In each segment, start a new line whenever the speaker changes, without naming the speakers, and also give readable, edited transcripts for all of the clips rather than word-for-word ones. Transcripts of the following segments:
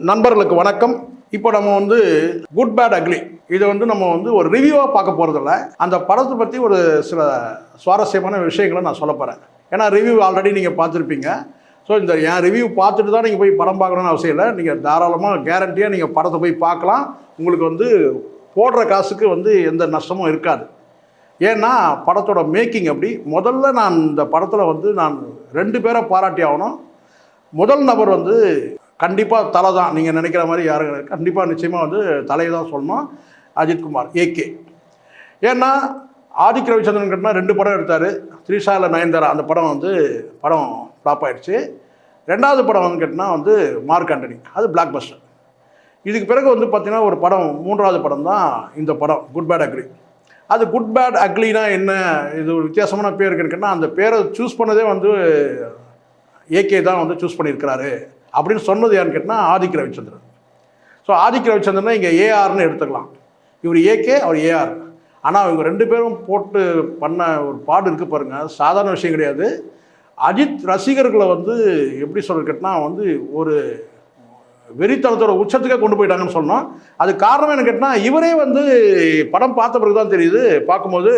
நண்பர்களுக்கு வணக்கம். இப்போ நம்ம வந்து குட் பேட் அக்லி இதை வந்து நம்ம வந்து ஒரு ரிவ்யூவாக பார்க்க போகிறதில்ல. அந்த படத்தை பற்றி ஒரு சில சுவாரஸ்யமான விஷயங்களை நான் சொல்ல போகிறேன். ஏன்னா ரிவ்யூ ஆல்ரெடி நீங்கள் பார்த்துருப்பீங்க. ஸோ இந்த என் ரிவ்யூ பார்த்துட்டு தான் நீங்கள் போய் படம் பார்க்கணுன்னு அவசியம் இல்லை. நீங்கள் தாராளமாக கேரண்டியாக நீங்கள் படத்தை போய் பார்க்கலாம். உங்களுக்கு வந்து போடுற காசுக்கு வந்து எந்த நஷ்டமும் இருக்காது. ஏன்னா படத்தோட மேக்கிங் அப்படி. முதல்ல நான் இந்த படத்தில் வந்து நான் 2 பேரை பாராட்டி ஆகணும். முதல் நபர் வந்து கண்டிப்பாக தலை தான். நீங்கள் நினைக்கிற மாதிரி யாரும் கண்டிப்பாக நிச்சயமாக வந்து தலையை தான் சொல்லணும். அஜித்குமார் ஏகே. ஏன்னா ஆதிக் ரவிச்சந்திரன் கிட்டனா 2 படம் எடுத்தார். த்ரிஷா இல்லை நயன்தாரா, அந்த படம் வந்து படம் ஃப்ளாப் ஆகிடுச்சு. 2வது படம் வந்து கேட்டினா வந்து மார்க் ஆண்டனி, அது பிளாக் பஸ்டர். இதுக்கு பிறகு வந்து பார்த்திங்கன்னா ஒரு படம் 3வது படம் தான் இந்த படம் குட் பேட் அக்லி. அது குட் பேட் அக்லினா என்ன, இது ஒரு வித்தியாசமான பேர் இருக்குன்னா அந்த பேரை சூஸ் பண்ணதே வந்து ஏகே தான் வந்து சூஸ் பண்ணியிருக்கிறாரு அப்படின்னு சொன்னது யாருன்னு கேட்டால் ஆதிக் ரவிச்சந்திரன். ஸோ ஆதிக் ரவிச்சந்திரன் இங்கே ஏஆர்னு எடுத்துக்கலாம். இவர் ஏகே, அவர் ஏஆர். ஆனால் இவங்க 2 பேரும் போட்டு பண்ண ஒரு பாடு இருக்குது பாருங்கள், சாதாரண விஷயம் கிடையாது. அஜித் ரசிகர்களை வந்து எப்படி சொல்கிறது கேட்டால் வந்து ஒரு வெறித்தனத்தோட உச்சத்துக்கே கொண்டு போயிட்டாங்கன்னு சொன்னோம். அது காரணம் என்ன கேட்டால் இவரே வந்து படம் பார்த்த பிறகு தான் தெரியுது. பார்க்கும்போது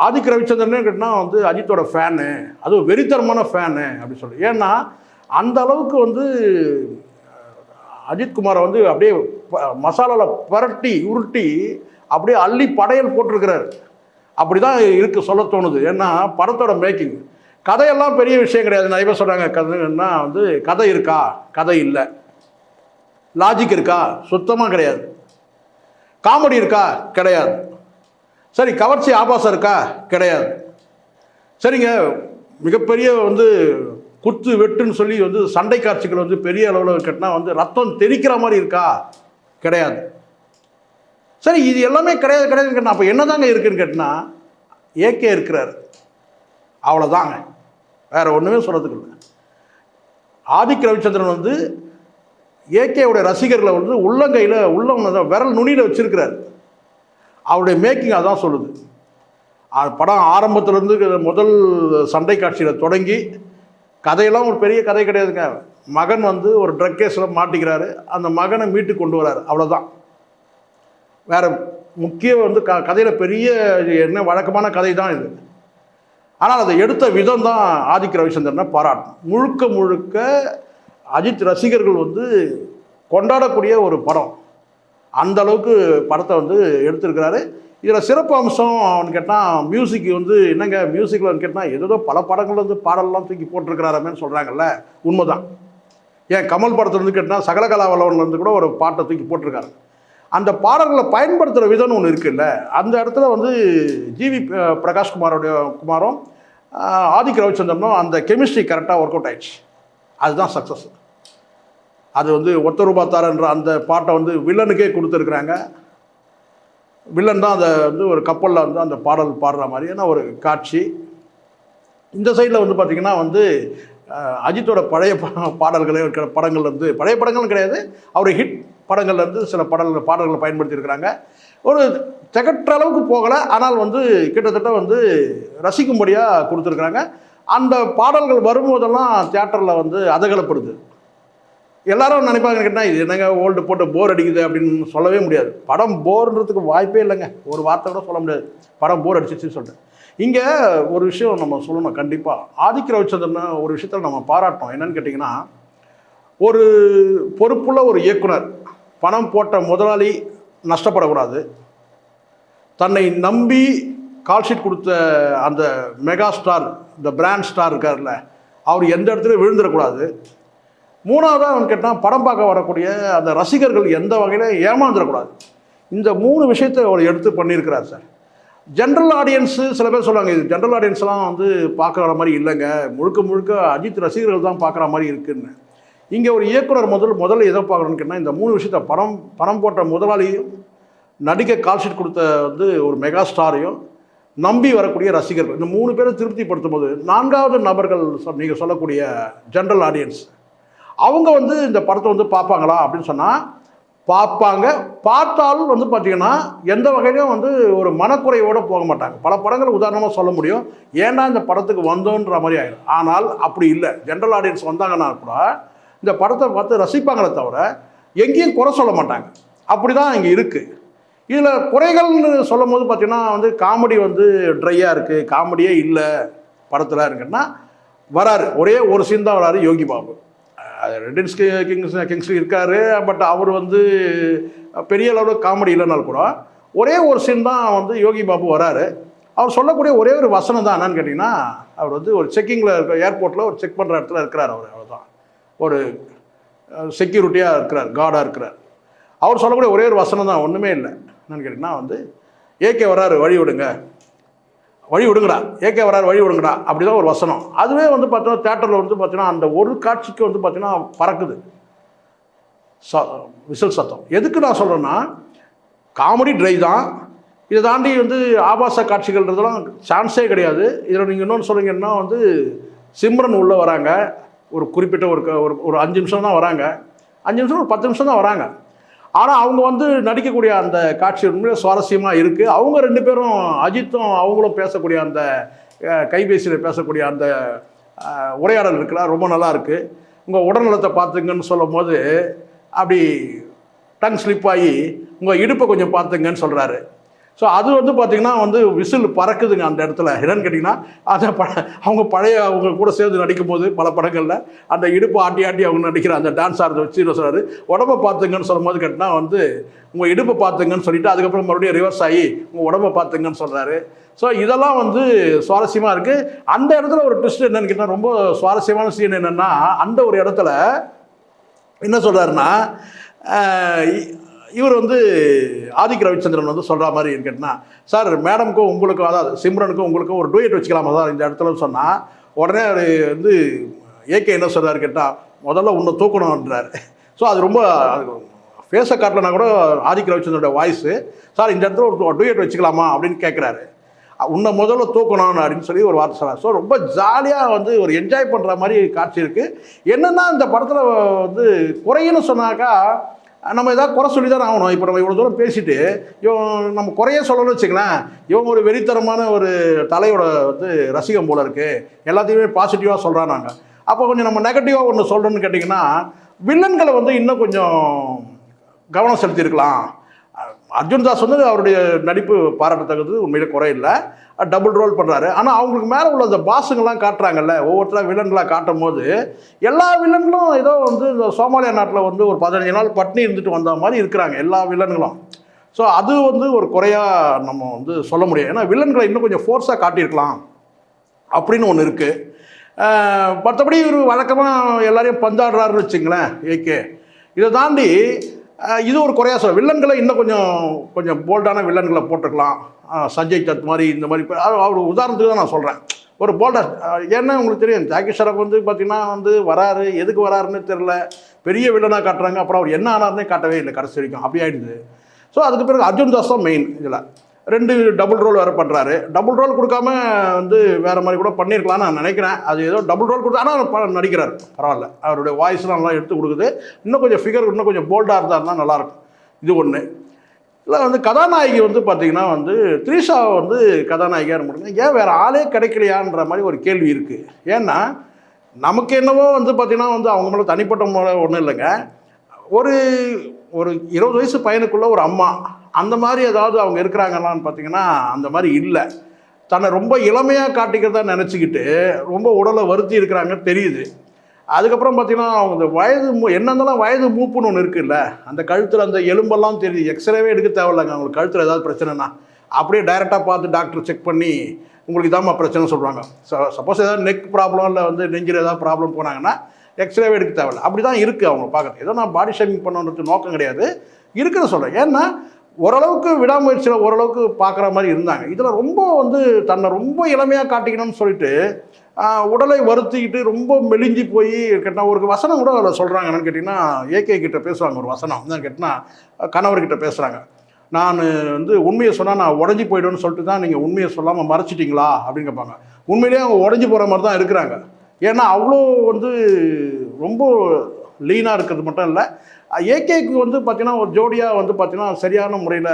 ஆதிக் ரவிச்சந்திரன் கேட்டால் வந்து அஜித்தோட ஃபேனு, அதுவும் வெறித்தனமான ஃபேனு அப்படின்னு சொல்லி. ஏன்னா அந்த அளவுக்கு வந்து அஜித்குமாரை வந்து அப்படியே மசாலாவில் பரட்டி உருட்டி அப்படியே அள்ளி படையல் போட்டிருக்கிறார். அப்படி தான் இருக்குது சொல்ல தோணுது. ஏன்னா படத்தோட மேக்கிங், கதையெல்லாம் பெரிய விஷயம் கிடையாது. நிறைய பேர் சொல்கிறாங்க கதைன்னா வந்து கதை இருக்கா, கதை இல்லை. லாஜிக் இருக்கா, சுத்தமாக கிடையாது. காமெடி இருக்கா, கிடையாது. சரி கவர்ச்சி ஆபாசம் இருக்கா, கிடையாது. சரிங்க மிகப்பெரிய வந்து குத்து வெட்டுன்னு சொல்லி வந்து சண்டை காட்சிகள் வந்து பெரிய அளவில் கேட்டால் வந்து ரத்தம் தெரிக்கிற மாதிரி இருக்கா, கிடையாது. சரி இது எல்லாமே கிடையாதுன்னு கேட்டால் அப்போ என்ன தாங்க இருக்குதுன்னு கேட்டால் ஏகே இருக்கிறார், அவ்வளோதாங்க, வேறு ஒன்றுமே சொல்கிறதுக்கு இல்லை. ஆதிக் ரவிச்சந்திரன் வந்து ஏகேவுடைய ரசிகர்களை வந்து உள்ளங்கையில் விரல் நுனியில் வச்சுருக்கிறார். அவருடைய மேக்கிங் அதான் சொல்லுது. படம் ஆரம்பத்திலேருந்து முதல் சண்டை காட்சியில் தொடங்கி கதையெல்லாம் ஒரு பெரிய கதை கிடையாதுங்க. மகன் வந்து ஒரு ட்ரக் கேஸில் மாட்டிக்கிறாரு, அந்த மகனை மீட்டு கொண்டு வராரு, அவ்வளோதான். வேறு முக்கிய வந்து கதையில் பெரிய என்ன வழக்கமான கதை தான் இது. ஆனால் அதை எடுத்த விதம் தான் ஆதிக் ரவிச்சந்திரனை பாராட்டணும். முழுக்க முழுக்க அஜித் ரசிகர்கள் வந்து கொண்டாடக்கூடிய ஒரு படம். அந்த அளவுக்கு படத்தை வந்து எடுத்திருக்கிறாரு. இதில் சிறப்பு அம்சம் அவனு கேட்டால் மியூசிக் வந்து என்னங்க மியூசிக்கில் கேட்டால் ஏதோ பல படங்கள் வந்து பாடலாம் தூக்கி போட்டிருக்கிறாரமேன்னு சொல்கிறாங்கல்ல, உண்மைதான். ஏன் கமல் படத்துலேருந்து கேட்டால் சகலகலாவலவன்லேருந்து கூட ஒரு பாட்டை தூக்கி போட்டிருக்காரு. அந்த பாடல்களை பயன்படுத்துகிற விதம்னு ஒன்று இருக்குல்ல, அந்த இடத்துல வந்து ஜிவி குமாரும் ஆதிக் ரவிச்சந்திரனும் அந்த கெமிஸ்ட்ரி கரெக்டாக ஒர்க் அவுட் ஆயிடுச்சு. அதுதான் சக்ஸஸ். அது வந்து ஒத்த ரூபாத்தாரன்ற அந்த பாட்டை வந்து வில்லனுக்கே கொடுத்துருக்குறாங்க. வில்லன் தான் அதை வந்து ஒரு கப்பலில் வந்து அந்த பாடல் பாடுற மாதிரியான ஒரு காட்சி. இந்த சைடில் வந்து பார்த்திங்கன்னா வந்து அஜித்தோட பழைய பாடல்களே இருக்கிற படங்கள்லேருந்து, பழைய படங்களும் கிடையாது, அவர் ஹிட் படங்கள்லேருந்து சில பாடல்களை பயன்படுத்தியிருக்கிறாங்க. ஒரு திகற்ற அளவுக்கு போகலை, ஆனால் வந்து கிட்டத்தட்ட வந்து ரசிக்கும்படியாக கொடுத்துருக்குறாங்க. அந்த பாடல்கள் வரும்போதெல்லாம் தியேட்டரில் வந்து அதகலப்படுது. எல்லாரும் நினைப்பாங்க கேட்டால் இது என்னங்க ஓல்டு போட்டு போர் அடிக்குது அப்படின்னு சொல்லவே முடியாது. படம் போர்ன்றதுக்கு வாய்ப்பே இல்லைங்க, ஒரு வார்த்தை கூட சொல்ல முடியாது படம் போர் அடிச்சிச்சுன்னு சொல்லிட்டு. இங்கே ஒரு விஷயம் நம்ம சொல்லணும். கண்டிப்பாக ஆதிக் ரவிச்சந்திரன் ஒரு விஷயத்தில் நம்ம பாராட்டணும். என்னன்னு கேட்டிங்கன்னா, ஒரு பொறுப்புள்ள ஒரு இயக்குனர், பணம் போட்ட முதலாளி நஷ்டப்படக்கூடாது. தன்னை நம்பி கால்ஷீட் கொடுத்த அந்த மெகா ஸ்டார், இந்த பிராண்ட் ஸ்டார் இருக்கார்ல, அவர் எந்த இடத்துலையும் விழுந்துடக்கூடாது. 3வதாக அவன் கேட்டால் படம் பார்க்க வரக்கூடிய அந்த ரசிகர்கள் எந்த வகையில் ஏமாந்துடக்கூடாது. இந்த 3 விஷயத்தை அவர் எடுத்து பண்ணியிருக்கிறார் சார். ஜென்ரல் ஆடியன்ஸு சில பேர் சொல்லுவாங்க இது ஜென்ரல் ஆடியன்ஸ்லாம் வந்து பார்க்குற மாதிரி இல்லைங்க, முழுக்க முழுக்க அஜித் ரசிகர்கள் தான் பார்க்குற மாதிரி இருக்குதுன்னு. இங்கே ஒரு இயக்குனர் முதல்ல எதை பார்க்குறோன்னு கேட்டால் இந்த 3 விஷயத்தை பணம் போட்ட முதலாளியும், நடிக்க கால்ஷீட் கொடுத்த வந்து ஒரு மெகா ஸ்டாரையும், நம்பி வரக்கூடிய ரசிகர்கள், இந்த 3 பேரை திருப்திப்படுத்தும் போது 4வது நபர்கள் நீங்கள் சொல்லக்கூடிய ஜென்ரல் ஆடியன்ஸ் அவங்க வந்து இந்த படத்தை வந்து பார்ப்பாங்களா அப்படின்னு சொன்னால் பார்ப்பாங்க. பார்த்தாலும் வந்து பார்த்திங்கன்னா எந்த வகையிலும் வந்து ஒரு மனக்குறையோடு போக மாட்டாங்க. பல படங்கள் உதாரணமாக சொல்ல முடியும், ஏன்னா இந்த படத்துக்கு வந்தோன்ற மாதிரி ஆகிடும். ஆனால் அப்படி இல்லை. ஜென்ரல் ஆடியன்ஸ் வந்தாங்கன்னா கூட இந்த படத்தை பார்த்து ரசிப்பாங்களே தவிர எங்கேயும் குறை சொல்ல மாட்டாங்க. அப்படி தான் இங்கே இருக்குது. இதில் குறைகள்னு சொல்லும் போது பார்த்தீங்கன்னா வந்து காமெடி வந்து ட்ரையாக இருக்குது, காமெடியே இல்லை படத்தில் இருக்குன்னா வராரு, ஒரே ஒரு சீன் தான் வராரு யோகி பாபு. ரெட்டின்ஸ் கிங்ஸ்லி இருக்கார், பட் அவர் வந்து பெரிய அளவில் காமெடி இல்லைனாலும் கூட ஒரே ஒரு சீன் தான் வந்து யோகி பாபு வராரு. அவர் சொல்லக்கூடிய ஒரே ஒரு வசனம் தான் என்னன்னு கேட்டிங்கன்னா, அவர் வந்து ஒரு செக்கிங்கில் இருக்க ஏர்போர்ட்டில் ஒரு செக் பண்ணுற இடத்துல இருக்கிறார். அவர் தான் ஒரு செக்யூரிட்டியாக இருக்கிறார், கார்டாக இருக்கிறார். அவர் சொல்லக்கூடிய ஒரே ஒரு வசனம் தான், ஒன்றுமே இல்லை. என்னன்னு கேட்டிங்கன்னா வந்து ஏகே வராரு வழி விடுங்க, வழி விடுங்கடா, ஏகே வராரு வழி விடுங்கடா, அப்படி தான் ஒரு வசனம். அதுவே வந்து பார்த்தீங்கன்னா தேட்டரில் வந்து பார்த்தீங்கன்னா அந்த ஒரு காட்சிக்கு வந்து பார்த்தீங்கன்னா பறக்குது விசில் சத்தம். எதுக்கு நான் சொல்கிறேன்னா, காமெடி ட்ரை தான், இதை தாண்டி வந்து ஆபாச காட்சிகள்ன்றதெல்லாம் சான்ஸே கிடையாது. இதில் நீங்கள் இன்னொன்று சொல்கிறீங்கன்னா வந்து சிம்ரன் உள்ளே வராங்க, ஒரு குறிப்பிட்ட ஒரு 5 நிமிஷம் தான் வராங்க, 5 நிமிஷம் ஒரு 10 நிமிஷம் தான் வராங்க. ஆனால் அவங்க வந்து நடிக்கக்கூடிய அந்த காட்சி உண்மையிலே சுவாரஸ்யமாக இருக்குது. அவங்க 2 பேரும் அஜித்தும் அவங்களும் பேசக்கூடிய அந்த கைபேசியில் பேசக்கூடிய அந்த உரையாடல் இருக்குல்ல, ரொம்ப நல்லா இருக்குது. உங்கள் உடல்நலத்தை பார்த்துங்கன்னு சொல்லும் போது அப்படி டங் ஸ்லிப் ஆகி உங்கள் இடுப்பை கொஞ்சம் பார்த்துங்கன்னு சொல்கிறாரு. ஸோ அது வந்து பார்த்திங்கன்னா வந்து விசில் பறக்குதுங்க அந்த இடத்துல. என்னன்னு கேட்டிங்கன்னா அதை அவங்க பழைய அவங்க கூட சேர்ந்து நடிக்கும் போது பல படங்களில் அந்த இடுப்பை ஆட்டி ஆட்டி அவங்க நடிக்கிற அந்த டான்ஸ் ஆடுறத வச்சு என்ன சொல்கிறாரு, உடம்பை பார்த்துங்கன்னு சொல்லும் போது கேட்டினா வந்து உங்கள் இடுப்பை பார்த்துங்கன்னு சொல்லிவிட்டு அதுக்கப்புறம் மறுபடியும் ரிவர்ஸ் ஆகி உங்கள் உடம்பை பார்த்துங்கன்னு சொல்கிறாரு. ஸோ இதெல்லாம் வந்து சுவாரஸ்யமாக இருக்குது. அந்த இடத்துல ஒரு ட்விஸ்ட் என்னென்னு கேட்டால், ரொம்ப சுவாரஸ்யமான சீன் என்னென்னா, அந்த ஒரு இடத்துல என்ன சொல்கிறாருன்னா, இவர் வந்து ஆதிக் ரவிச்சந்திரன் வந்து சொல்கிற மாதிரி கேட்டினா, சார் மேடமுக்கும் உங்களுக்கும், அதாவது சிம்ரனுக்கும் உங்களுக்கும் ஒரு டூயட் வச்சுக்கலாமா சார் இந்த இடத்துல சொன்னால், உடனே அவர் வந்து ஏகே என்ன சொல்கிறாரு கேட்டால், முதல்ல உன்னை தூக்கணுன்றார். ஸோ அது ரொம்ப ஃபேஸை காட்டலனா கூட ஆதிக் ரவிச்சந்திரனோட வாய்ஸு, சார் இந்த இடத்துல ஒரு டூயட் வச்சுக்கலாமா அப்படின்னு கேட்குறாரு. உன்னை முதல்ல தூக்கணும் அப்படின்னு சொல்லி ஒரு வார்த்தை சொல்கிறார். ஸோ ரொம்ப ஜாலியாக வந்து ஒரு என்ஜாய் பண்ணுற மாதிரி காட்சி இருக்குது. என்னென்னா இந்த படத்தில் வந்து குறைன்னு சொன்னாக்கா நம்ம எதாவது குறை சொல்லி தான் ஆகணும். இப்போ நம்ம இவ்வளோ தூரம் பேசிட்டு இவன் நம்ம குறையே சொல்லணும்னு வச்சுக்கலாம், இவங்க ஒரு வெறித்தரமான ஒரு தலையோட வந்து ரசிகம் போல இருக்குது, எல்லாத்தையுமே பாசிட்டிவாக சொல்கிறான். நாங்கள் அப்போ கொஞ்சம் நம்ம நெகட்டிவாக ஒன்று சொல்கிறோன்னு கேட்டிங்கன்னா, வில்லன்களை வந்து இன்னும் கொஞ்சம் கவனம் செலுத்தியிருக்கலாம். அர்ஜுன் தாஸ் வந்து அவருடைய நடிப்பு பாராட்டத்தக்கது, உண்மையிலே குறை இல்லை, டபுள் ரோல் பண்ணுறாரு. ஆனால் அவங்களுக்கு மேலே உள்ள அந்த பாஸுங்கள்லாம் காட்டுறாங்கல்ல, ஒவ்வொருத்தராக வில்லன்களாக காட்டும் போது எல்லா வில்லன்களும் ஏதோ வந்து இந்த சோமாலியா நாட்டில் வந்து ஒரு 15 நாள் பட்னி இருந்துட்டு வந்த மாதிரி இருக்கிறாங்க எல்லா வில்லன்களும். ஸோ அது வந்து ஒரு குறையாக நம்ம வந்து சொல்ல முடியும். ஏன்னா வில்லன்களை இன்னும் கொஞ்சம் ஃபோர்ஸாக காட்டியிருக்கலாம் அப்படின்னு ஒன்று இருக்குது. மற்றபடி ஒரு வழக்கமாக எல்லாரையும் பந்தாடுறாருன்னு வச்சுங்களேன் ஏகே. இதை தாண்டி இது ஒரு குறையாக சொல்ல, வில்லன்களை இன்னும் கொஞ்சம் போல்டான வில்லன்களை போட்டுக்கலாம். சஞ்சய் தத் மாதிரி இந்த மாதிரி அவர் உதாரணத்துக்கு தான் நான் சொல்கிறேன். ஒரு போல்டாக, ஏன்னா உங்களுக்கு தெரியும் ஜாக்கி ஷெராஃப் வந்து பார்த்திங்கன்னா வந்து வராரு, எதுக்கு வராருன்னு தெரில, பெரிய வில்லனாக காட்டுறாங்க, அப்புறம் அவர் என்ன ஆனார்னே காட்டவே இல்லை கடைசி வரைக்கும், அப்படி ஆகிடுது. ஸோ அதுக்கு பிறகு அர்ஜுன் தாஸ் தான் மெயின். இதில் 2 டபுள் ரோல் வேறு பண்ணுறாரு. டபுள் ரோல் கொடுக்காம வந்து வேறு மாதிரி கூட பண்ணியிருக்கலாம்னு நான் நினைக்கிறேன். அது ஏதோ டபுள் ரோல் கொடுத்தா, ஆனால் நடிக்கிறார் பரவாயில்ல, அவருடைய வாய்ஸ்லாம் நல்லா எடுத்து கொடுக்குது. இன்னும் கொஞ்சம் ஃபிகர் இன்னும் கொஞ்சம் போல்டாக இருந்தாருன்னா நல்லாயிருக்கும். இது ஒன்று. இல்லை வந்து கதாநாயகி வந்து பார்த்திங்கன்னா வந்து த்ரிஷாவை வந்து கதாநாயகியாக இருப்பாங்க, ஏன் வேறு ஆளே கிடைக்கலையான்ற மாதிரி ஒரு கேள்வி இருக்குது. ஏன்னா நமக்கு என்னவோ வந்து பார்த்திங்கன்னா வந்து அவங்க மேலே தனிப்பட்ட முறை ஒன்றும் இல்லைங்க, ஒரு 20 வயசு பையனுக்குள்ள ஒரு அம்மா அந்த மாதிரி ஏதாவது அவங்க இருக்கிறாங்களான்னு பார்த்தீங்கன்னா அந்த மாதிரி இல்லை. தன்னை ரொம்ப இளமையாக காட்டிக்கிறதா நினச்சிக்கிட்டு ரொம்ப உடலை வருத்தி இருக்கிறாங்க தெரியுது. அதுக்கப்புறம் பார்த்தீங்கன்னா அவங்க இந்த வயது என்ன இருந்தாலும் வயது மூப்புன்னு ஒன்று இருக்குல்ல, அந்த கழுத்தில் அந்த எலும்பெல்லாம் தெரியுது, எக்ஸ்ரேவே எடுக்க தேவையில்லைங்க. அவங்களுக்கு கழுத்தில் ஏதாவது பிரச்சனைனா அப்படியே டைரெக்டாக பார்த்து டாக்டர் செக் பண்ணி உங்களுக்கு இதாம்மா பிரச்சனை சொல்கிறாங்க. சப்போஸ் ஏதாவது நெக் ப்ராப்ளம் இல்லை வந்து நெஞ்சில் ஏதாவது ப்ராப்ளம் போனாங்கன்னா எக்ஸ்ரேவே எடுக்க தேவையில்லை. அப்படி தான் இருக்குது அவங்க பார்க்குறது. ஏதோ நான் பாடி ஷேமிங் பண்ணணுன்றது நோக்கம் கிடையாது, இருக்குன்னு சொல்கிறேன். ஏன்னா ஓரளவுக்கு விடாமுயற்சியில் ஓரளவுக்கு பார்க்குற மாதிரி இருந்தாங்க. இதில் ரொம்ப வந்து தன்னை ரொம்ப இளமையாக காட்டிக்கணும்னு சொல்லிட்டு உடலை வருத்திக்கிட்டு ரொம்ப மெலிஞ்சி போய் கேட்டால் ஒரு வசனம் கூட அதில் சொல்கிறாங்க. என்னென்னு கேட்டிங்கன்னா ஏகே கிட்ட பேசுவாங்க ஒரு வசனம். என்னன்னு கேட்டால் கணவர்கிட்ட பேசுகிறாங்க, நான் வந்து உண்மையை சொன்னால் நான் உடஞ்சி போய்டுவேன்னு சொல்லிட்டு தான் நீங்கள் உண்மையை சொல்லாமல் மறைச்சிட்டிங்களா அப்படின்னு கேட்பாங்க. உண்மையிலேயே அவங்க உடஞ்சி போகிற மாதிரி தான் இருக்கிறாங்க. ஏன்னா அவ்வளோ வந்து ரொம்ப லீனாக இருக்கிறது மட்டும் இல்லை, ஏகேக்கு வந்து பார்த்தீங்கன்னா ஒரு ஜோடியாக வந்து பார்த்தீங்கன்னா சரியான முறையில்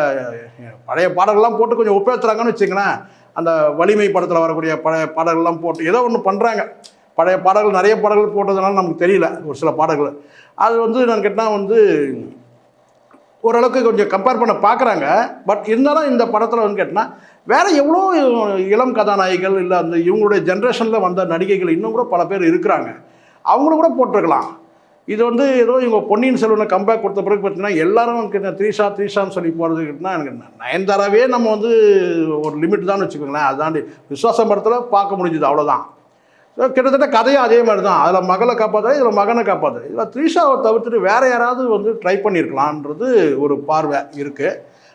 பழைய பாடல்கள்லாம் போட்டு கொஞ்சம் ஒப்பேற்றுறாங்கன்னு வச்சுங்களேன். அந்த வலிமை படத்தில் வரக்கூடிய பழைய பாடல்கள்லாம் போட்டு ஏதோ ஒன்று பண்ணுறாங்க. பழைய பாடல்கள் நிறைய பாடல்கள் போட்டதுனால நமக்கு தெரியல ஒரு சில பாடல்கள். அது வந்து நான் கேட்டால் வந்து ஓரளவுக்கு கொஞ்சம் கம்பேர் பண்ண பார்க்குறாங்க. பட் இருந்தாலும் இந்த படத்தில் வந்து கேட்டால் வேறு எவ்வளோ இளம் கதாநாயகிகள் இல்லை அந்த இவங்களுடைய ஜென்ரேஷனில் வந்த நடிகைகள் இன்னும் கூட பல பேர் இருக்கிறாங்க, அவங்களும் கூட போட்டிருக்கலாம். இது வந்து ஏதோ இவங்க பொன்னியின் செல்வனை கம்பேக் கொடுத்த பிறகு பார்த்தீங்கன்னா எல்லாரும் த்ரீஷான்னு சொல்லி போகிறதுக்கிட்டனா எனக்கு நயன்தாராவே நம்ம வந்து ஒரு லிமிட் தான் வச்சுக்கோங்களேன். அதாண்டி விஸ்வாசம் படத்தில் பார்க்க முடிஞ்சுது, அவ்வளோதான். கிட்டத்தட்ட கதையும் அதே மாதிரி தான். அதில் மகளை காப்பாற்று, இதில் மகனை காப்பாற்று. இதில் த்ரீஷாவை தவிர்த்துட்டு வேறு யாராவது வந்து ட்ரை பண்ணியிருக்கலான்றது ஒரு பார்வை இருக்குது.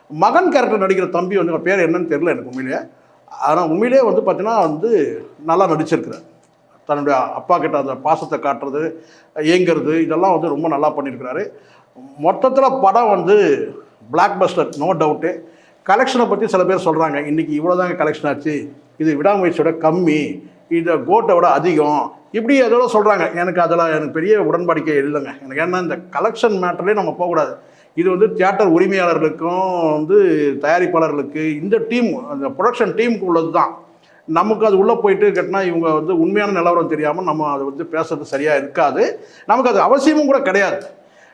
மகன் கேரக்டர் நடிக்கிற தம்பி வந்து பேர் என்னன்னு தெரியல எனக்கு உண்மையிலேயே. ஆனால் உண்மையிலே வந்து பார்த்தீங்கன்னா வந்து நல்லா நடிச்சிருக்கிறார். தன்னுடைய அப்பா கிட்ட அந்த பாசத்தை காட்டுறது, ஏங்கிறது, இதெல்லாம் வந்து ரொம்ப நல்லா பண்ணியிருக்கிறாரு. மொத்தத்தில் படம் வந்து பிளாக் பஸ்டர், நோ டவுட்டு. கலெக்ஷனை பற்றி சில பேர் சொல்கிறாங்க, இன்றைக்கி இவ்வளோதாங்க கலெக்ஷன் ஆச்சு, இது விடாமுயற்சியோட கம்மி, இதை கோட்டை விட அதிகம், இப்படி அதோட சொல்கிறாங்க. எனக்கு அதில் எனக்கு பெரிய உடன்பாடிக்கை இல்லைங்க. எனக்கு ஏன்னா இந்த கலெக்ஷன் மேட்டர்லேயே நம்ம போகக்கூடாது. இது வந்து தியேட்டர் உரிமையாளர்களுக்கும் வந்து தயாரிப்பாளர்களுக்கு இந்த டீம், அந்த ப்ரொடக்ஷன் டீமுக்கு உள்ளது தான். நமக்கு அது உள்ளே போயிட்டு கேட்டினா இவங்க வந்து உண்மையான நிலவரம் தெரியாமல் நம்ம அதை வந்து பேசுறது சரியாக இருக்காது. நமக்கு அது அவசியமும் கூட கிடையாது.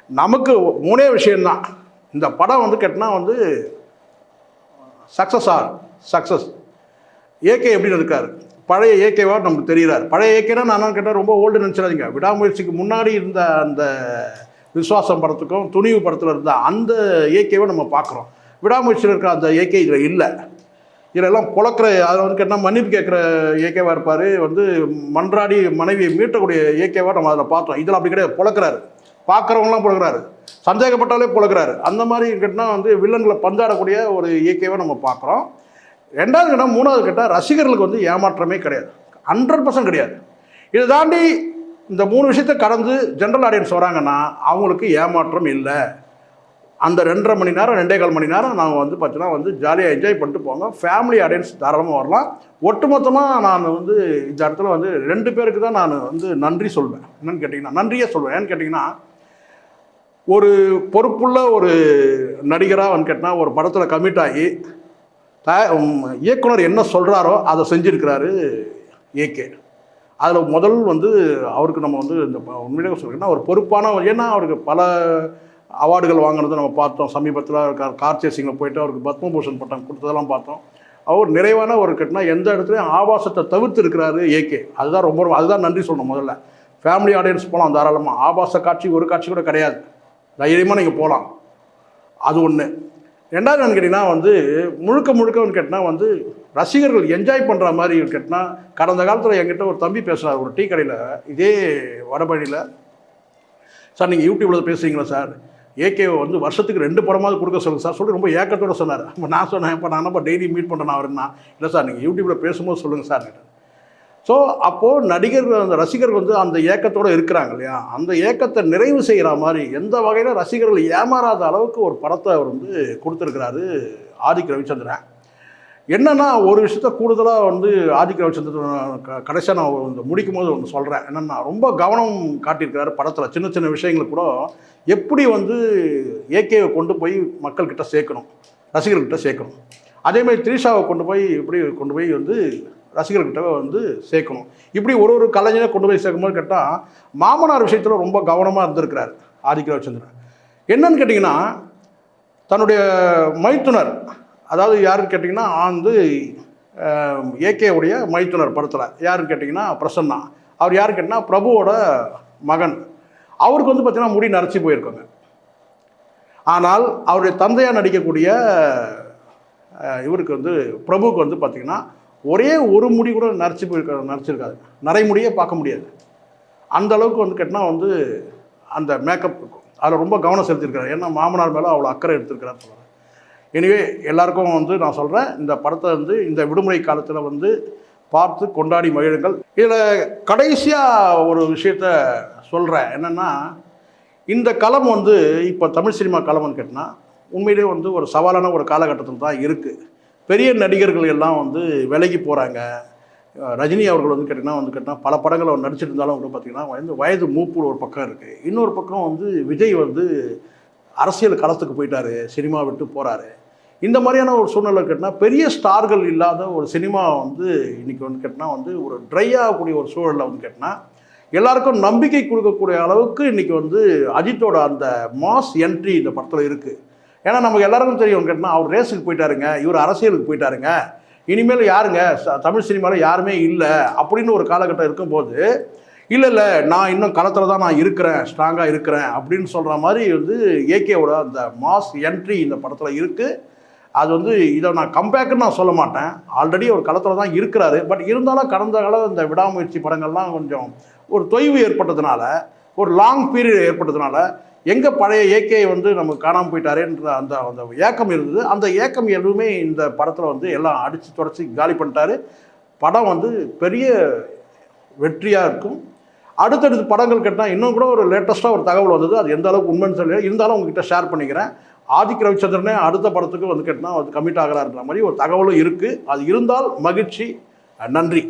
நமக்கு 3 விஷயம்தான். இந்த படம் வந்து கேட்டினா வந்து சக்ஸஸ். ஏகே எப்படி இருக்கார், பழைய ஏகேவா நமக்கு தெரிகிறார். பழைய ஏகேனா நான் கேட்டால் ரொம்ப ஓல்டு நினச்சிடாதீங்க. விடாமுயற்சிக்கு முன்னாடி இருந்த அந்த விஸ்வாசம் படத்துக்கும் துணிவு படத்தில் இருந்த அந்த ஏகேவை நம்ம பார்க்குறோம். விடாமுயற்சியில் இருக்கிற அந்த ஏகே இதில் இல்லை. இதெல்லாம் புழக்கிற, அதில் வந்து கேட்டால் மன்னிப்பு கேட்குற ஏகேவாக இருப்பார், வந்து மன்றாடி மனைவியை மீட்டக்கூடிய ஏகேவாக நம்ம அதில் பார்த்தோம். இதில் அப்படி கிடையாது, புழக்கிறாரு, பார்க்குறவங்களாம் புழக்கிறாரு, சந்தேகப்பட்டாலே புழக்கிறாரு. அந்த மாதிரி கேட்டால் வந்து வில்லன்களை பந்தாடக்கூடிய ஒரு ஏகேவாக நம்ம பார்க்குறோம். 2வது கேட்டால் 3வது கேட்டால் ரசிகர்களுக்கு வந்து ஏமாற்றமே கிடையாது, 100% கிடையாது. இதை தாண்டி இந்த 3 விஷயத்தை கடந்து ஜென்ரல் ஆடியன்ஸ் வராங்கன்னா அவங்களுக்கு ஏமாற்றம் இல்லை. அந்த 2.5 மணி நேரம் 2.25 மணி நேரம் நாங்கள் வந்து பார்த்தீங்கன்னா வந்து ஜாலியாக என்ஜாய் பண்ணிட்டு போங்க. ஃபேமிலி ஆடியன்ஸ் தாராளமாக வரலாம். ஒட்டுமொத்தமாக நான் வந்து இந்த இடத்துல வந்து 2 பேருக்கு தான் நான் வந்து நன்றி சொல்வேன். என்னென்னு கேட்டிங்கன்னா நன்றியே சொல்வேன். ஏன்னு கேட்டிங்கன்னா ஒரு பொறுப்புள்ள ஒரு நடிகராக வந்து கேட்டினா ஒரு படத்தில் கமிட் ஆகி இயக்குனர் என்ன சொல்கிறாரோ அதை செஞ்சுருக்கிறாரு ஏகே. அதில் முதல் வந்து அவருக்கு நம்ம வந்து இந்த உண்மையிலே சொல்லிங்கன்னா ஒரு பொறுப்பான, ஏன்னா அவருக்கு பல அவார்டுகள் வாங்கினது நம்ம பார்த்தோம். சமீபத்தில் கார் சேசிங்கில் போயிட்டு அவருக்கு பத்மபூஷன் பட்டம் கொடுத்ததெல்லாம் பார்த்தோம். அவர் நிறைவான ஒரு கட்டினா எந்த இடத்துலையும் ஆபாசத்தை தவிர்த்து இருக்கிறாரு ஏகே. அதுதான் அதுதான் நன்றி சொல்லணும். முதல்ல ஃபேமிலி ஆடியன்ஸ் போகலாம் தாராளமாக. ஆபாச காட்சி ஒரு காட்சி கூட கிடையாது, தைரியமாக நீங்கள் போகலாம். அது ஒன்று. 2வது என்னன்னு கேட்டிங்கன்னா வந்து முழுக்க கேட்டால் வந்து ரசிகர்கள் என்ஜாய் பண்ணுற மாதிரி கேட்டால், கடந்த காலத்தில் என்கிட்ட ஒரு தம்பி பேசுகிறார் ஒரு டீ கடையில், இதே வடபழனியில். சார் நீங்கள் யூடியூப்பில் பேசுகிறீங்களா சார், ஏகேவை வந்து வருஷத்துக்கு 2 படமாவது கொடுக்க சொல்லுங்கள் சார் சொல்லி ரொம்ப ஏக்கத்தோடு சொன்னார். அப்போ நான் சொன்னேன், இப்போ நான் டெய்லி மீட் பண்ணுறேன் அவருன்னா, இல்லை சார் நீங்கள் யூடியூப்பில் பேசும்போது சொல்லுங்கள் சார். ஸோ அப்போது நடிகர்கள், அந்த ரசிகர்கள் வந்து அந்த ஏக்கத்தோடு இருக்கிறாங்க இல்லையா, அந்த ஏக்கத்தை நிறைவு செய்கிற மாதிரி எந்த வகையில் ரசிகர்கள் ஏமாறாத அளவுக்கு ஒரு படத்தை அவர் வந்து கொடுத்துருக்கிறாரு ஆதிக் ரவிச்சந்திரன். என்னென்னா ஒரு விஷயத்த கூடுதலாக வந்து ஆதிக் ரவிச்சந்திரன் கடைசியாக நான் வந்து முடிக்கும் போது ஒன்று சொல்கிறேன். என்னென்னா ரொம்ப கவனம் காட்டியிருக்கிறாரு படத்தில். சின்ன விஷயங்கள் கூட எப்படி வந்து ஏகேவை கொண்டு போய் மக்கள்கிட்ட சேர்க்கணும், ரசிகர்கிட்ட சேர்க்கணும். அதேமாதிரி த்ரீஷாவை கொண்டு போய் வந்து ரசிகர்கிட்ட வந்து சேர்க்கணும். இப்படி ஒரு கலைஞரை கொண்டு போய் சேர்க்கும்போது கேட்டால் மாமனார் விஷயத்தில் ரொம்ப கவனமாக இருந்திருக்கிறார் ஆதிக் ரவிச்சந்திரன். என்னன்னு கேட்டிங்கன்னா தன்னுடைய மைத்துனர், அதாவது யாருன்னு கேட்டிங்கன்னா வந்து ஏகேவுடைய மைத்துனர் படத்தில் யாருன்னு கேட்டிங்கன்னா பிரசன்னா. அவர் யாருன்னு கேட்டிங்கன்னா பிரபுவோட மகன். அவருக்கு வந்து பார்த்திங்கன்னா முடி நரைச்சி போயிருக்காங்க. ஆனால் அவருடைய தந்தையாக நடிக்கக்கூடிய இவருக்கு வந்து பிரபுவுக்கு வந்து பார்த்திங்கன்னா ஒரே ஒரு முடி கூட நரைச்சிருக்காது, நரைமுடியே பார்க்க முடியாது. அந்த அளவுக்கு வந்து கேட்டால் வந்து அந்த மேக்கப் இருக்கும், அதில் ரொம்ப கவனம் செலுத்தியிருக்கிறார். ஏன்னா மாமனார் மேலே அவ்வளோ அக்கறை எடுத்திருக்கிறார் சொல்கிறேன். எனிவே எல்லாருக்கும் வந்து நான் சொல்கிறேன், இந்த படத்தை வந்து இந்த விடுமுறை காலத்தில் வந்து பார்த்து கொண்டாடி மகிழுங்கள். இதில் கடைசியாக ஒரு விஷயத்த சொல்கிறேன். என்னென்னா இந்த களம் வந்து இப்போ தமிழ் சினிமா களம்னு கேட்டால் உண்மையிலே வந்து ஒரு சவாலான ஒரு காலகட்டத்தில் தான் இருக்குது. பெரிய நடிகர்கள் எல்லாம் வந்து விலகி போகிறாங்க. ரஜினி அவர்கள் வந்து கேட்டால் பல படங்கள் அவர் நடிச்சிருந்தாலும் வந்து பார்த்திங்கன்னா வந்து வயது மூப்பு ஒரு பக்கம் இருக்குது. இன்னொரு பக்கம் வந்து விஜய் வந்து அரசியல் களத்துக்கு போயிட்டார், சினிமா விட்டு போகிறாரு. இந்த மாதிரியான ஒரு சூழ்நிலை கேட்டால் பெரிய ஸ்டார்கள் இல்லாத ஒரு சினிமா வந்து இன்றைக்கி வந்து கேட்டால் வந்து ஒரு ட்ரை ஆகக்கூடிய ஒரு சூழலில் வந்து கேட்டால் எல்லாருக்கும் நம்பிக்கை கொடுக்கக்கூடிய அளவுக்கு இன்றைக்கி வந்து அஜித்தோட அந்த மாஸ் என்ட்ரி இந்த படத்தில் இருக்குது. ஏன்னா நமக்கு எல்லாருக்கும் தெரியும் கேட்டால் அவர் ரேஸுக்கு போயிட்டாருங்க, இவர் அரசியலுக்கு போயிட்டாருங்க, இனிமேல் யாருங்க தமிழ் சினிமாவில் யாருமே இல்லை அப்படின்னு ஒரு காலகட்டம் இருக்கும்போது இல்லை நான் இன்னும் களத்தில் தான் நான் இருக்கிறேன், ஸ்ட்ராங்காக இருக்கிறேன் அப்படின்னு சொல்கிற மாதிரி வந்து ஏகேவோட அந்த மாஸ் என்ட்ரி இந்த படத்தில் இருக்குது. அது வந்து இதை நான் கம்பேக்குன்னு நான் சொல்ல மாட்டேன், ஆல்ரெடி ஒரு களத்தில் தான் இருக்கிறாரு. பட் இருந்தாலும் கடந்த காலம் இந்த விடாமுயற்சி படங்கள்லாம் கொஞ்சம் ஒரு தொய்வு ஏற்பட்டதுனால, ஒரு லாங் பீரியட் ஏற்பட்டதுனால எங்கே பழைய ஏகே வந்து நமக்கு காணாமல் போயிட்டாருன்ற அந்த அந்த ஏக்கம் இருந்தது. அந்த ஏக்கம் எதுவுமே இந்த படத்தில் வந்து எல்லாம் அடித்து தொடச்சி காலி பண்ணிட்டாரு. படம் வந்து பெரிய வெற்றியாக இருக்கும். அடுத்தடுத்து படங்கள் கேட்டால் இன்னும் கூட ஒரு லேட்டஸ்ட்டாக ஒரு தகவல் வந்தது, அது எந்த அளவுக்கு உண்மைன்னு சொல்லி இருந்தாலும் உங்ககிட்ட ஷேர் பண்ணிக்கிறேன். ஆதிக் ரவிச்சந்திரனே அடுத்த படத்துக்கு வந்து கேட்டால் வந்து கமிட் ஆகிறாருன்ற மாதிரி ஒரு தகவலும் இருக்குது. அது இருந்தால் மகிழ்ச்சி. நன்றி.